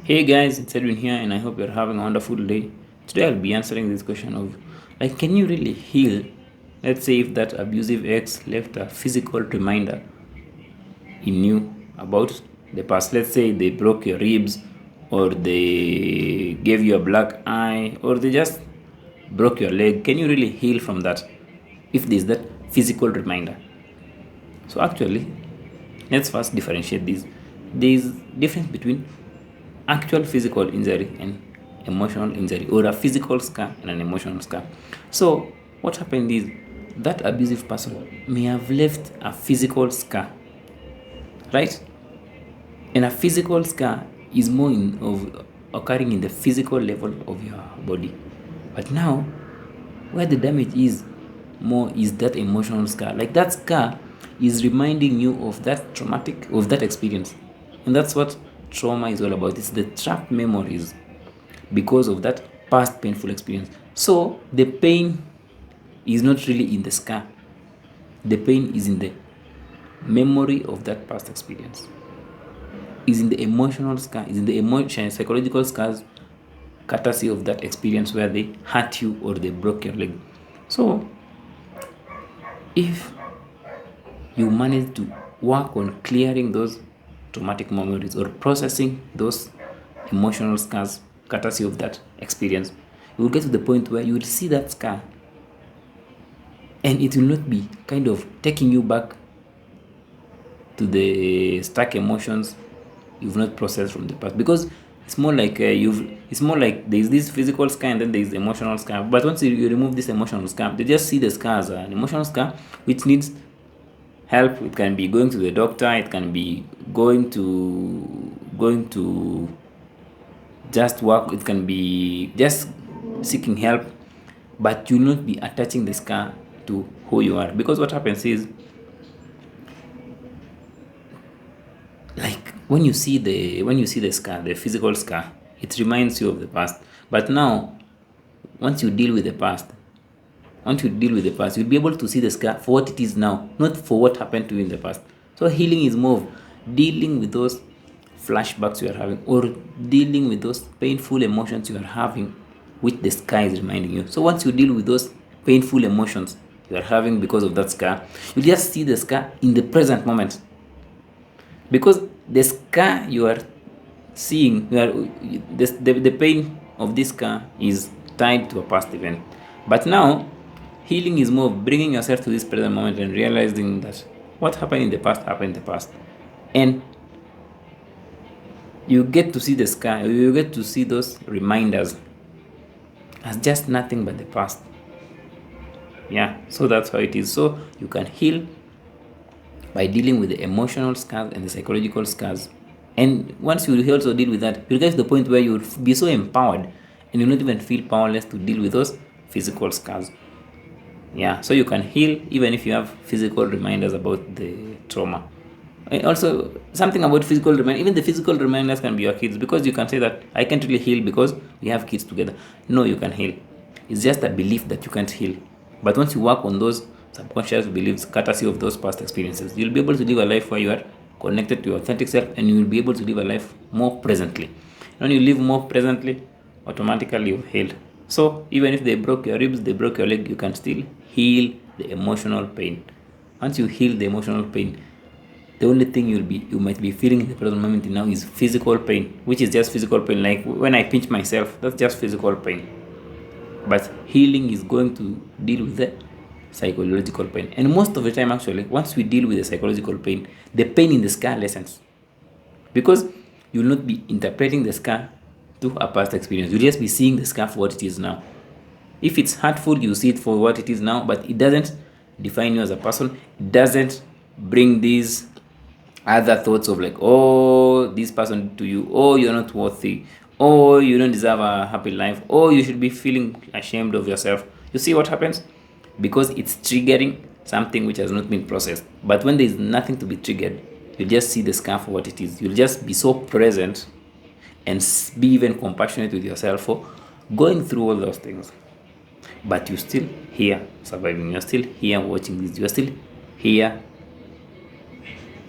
Hey guys, it's Edwin here, and I hope you're having a wonderful day. Today I'll be answering this question of can you really heal? Let's say if that abusive ex left a physical reminder in you about the past. Let's say they broke your ribs, or they gave you a black eye, or they just broke your leg. Can you really heal from that if there's that physical reminder? So actually, let's first differentiate these. There's difference between actual physical injury and emotional injury, or a physical scar and an emotional scar. So what happened is that abusive person may have left a physical scar, right? And a physical scar is more of occurring in the physical level of your body. But now, where the damage is more is that emotional scar. Like that scar is reminding you of that experience. And that's what trauma is all about. It's the trapped memories because of that past painful experience. So the pain is not really in the scar. The pain is in the memory of that past experience. Is in the emotional scar, is in the emotion, psychological scars, courtesy of that experience where they hurt you or they broke your leg. So if you manage to work on clearing those traumatic memories or processing those emotional scars courtesy of that experience, you will get to the point where you will see that scar and it will not be kind of taking you back to the stuck emotions you've not processed from the past, because it's more like there's this physical scar and then there's the emotional scar. But once you remove this emotional scar, they just see the scar as an emotional scar which needs help. It can be going to the doctor, it can be going to just work, it can be just seeking help, but you'll not be attaching the scar to who you are. Because what happens is, like when you see the scar, the physical scar, it reminds you of the past. But now, once you deal with the past, you'll be able to see the scar for what it is now, not for what happened to you in the past. So healing is more of dealing with those flashbacks you are having, or dealing with those painful emotions you are having, which the scar is reminding you. So once you deal with those painful emotions you are having because of that scar, you just see the scar in the present moment. Because the scar you are seeing, the pain of this scar is tied to a past event. But now, healing is more of bringing yourself to this present moment and realizing that what happened in the past happened in the past. And you get to see the scar, you get to see those reminders as just nothing but the past. Yeah, so that's how it is. So you can heal by dealing with the emotional scars and the psychological scars. And once you also deal with that, you'll get to the point where you'll be so empowered and you'll not even feel powerless to deal with those physical scars. Yeah, so you can heal even if you have physical reminders about the trauma. And also, something about physical reminders, even the physical reminders can be your kids, because you can say that I can't really heal because we have kids together. No, you can heal. It's just a belief that you can't heal. But once you work on those subconscious beliefs, courtesy of those past experiences, you'll be able to live a life where you are connected to your authentic self, and you will be able to live a life more presently. When you live more presently, automatically you've healed. So even if they broke your ribs, they broke your leg, you can still heal the emotional pain. Once you heal the emotional pain, the only thing you might be feeling in the present moment now is physical pain, which is just physical pain. Like when I pinch myself, that's just physical pain. But healing is going to deal with the psychological pain. And most of the time, actually, once we deal with the psychological pain, the pain in the scar lessens. Because you will not be interpreting the scar to a past experience. You'll just be seeing the scar for what it is now. If it's hurtful, you see it for what it is now, but it doesn't define you as a person. It doesn't bring these other thoughts of like, oh, this person to you, oh, you're not worthy, oh, you don't deserve a happy life, oh, you should be feeling ashamed of yourself. You see what happens? Because it's triggering something which has not been processed. But when there is nothing to be triggered, you just see the scar for what it is. You'll just be so present and be even compassionate with yourself for going through all those things. But you're still here surviving, you're still here watching this, you're still here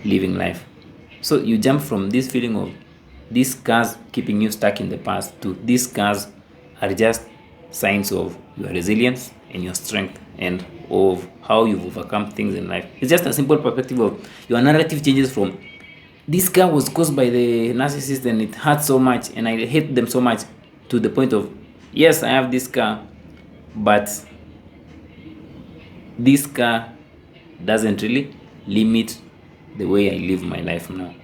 living life. So you jump from this feeling of these scars keeping you stuck in the past to these scars are just signs of your resilience and your strength and of how you've overcome things in life. It's just a simple perspective of your narrative changes from this scar was caused by the narcissist and it hurt so much and I hate them so much to the point of yes, I have this scar, but this scar doesn't really limit the way I live my life now.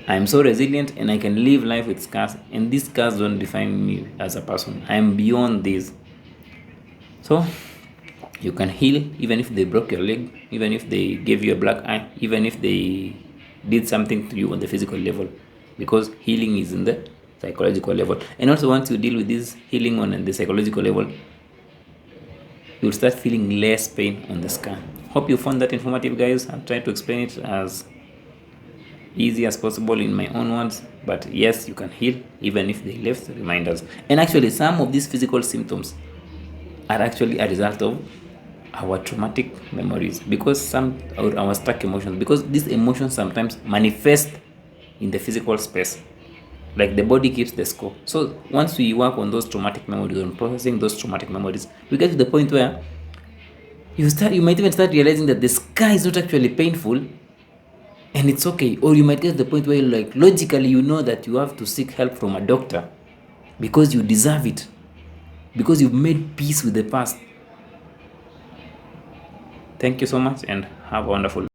I'm so resilient and I can live life with scars, and these scars don't define me as a person. I'm beyond this. So you can heal even if they broke your leg, even if they gave you a black eye, even if they did something to you on the physical level, because healing is in the psychological level. And also, once you deal with this healing on the psychological level, you'll start feeling less pain on the scar. Hope you found that informative, guys. I've tried to explain it as easy as possible in my own words, but yes, you can heal even if they left reminders. And actually, some of these physical symptoms are actually a result of our traumatic memories, because some our stuck emotions, because these emotions sometimes manifest in the physical space, like the body keeps the score. So once we work on those traumatic memories, on processing those traumatic memories, we get to the point where you might even start realizing that the sky is not actually painful and it's okay. Or you might get to the point where like logically you know that you have to seek help from a doctor because you deserve it, because you've made peace with the past. Thank you so much and have a wonderful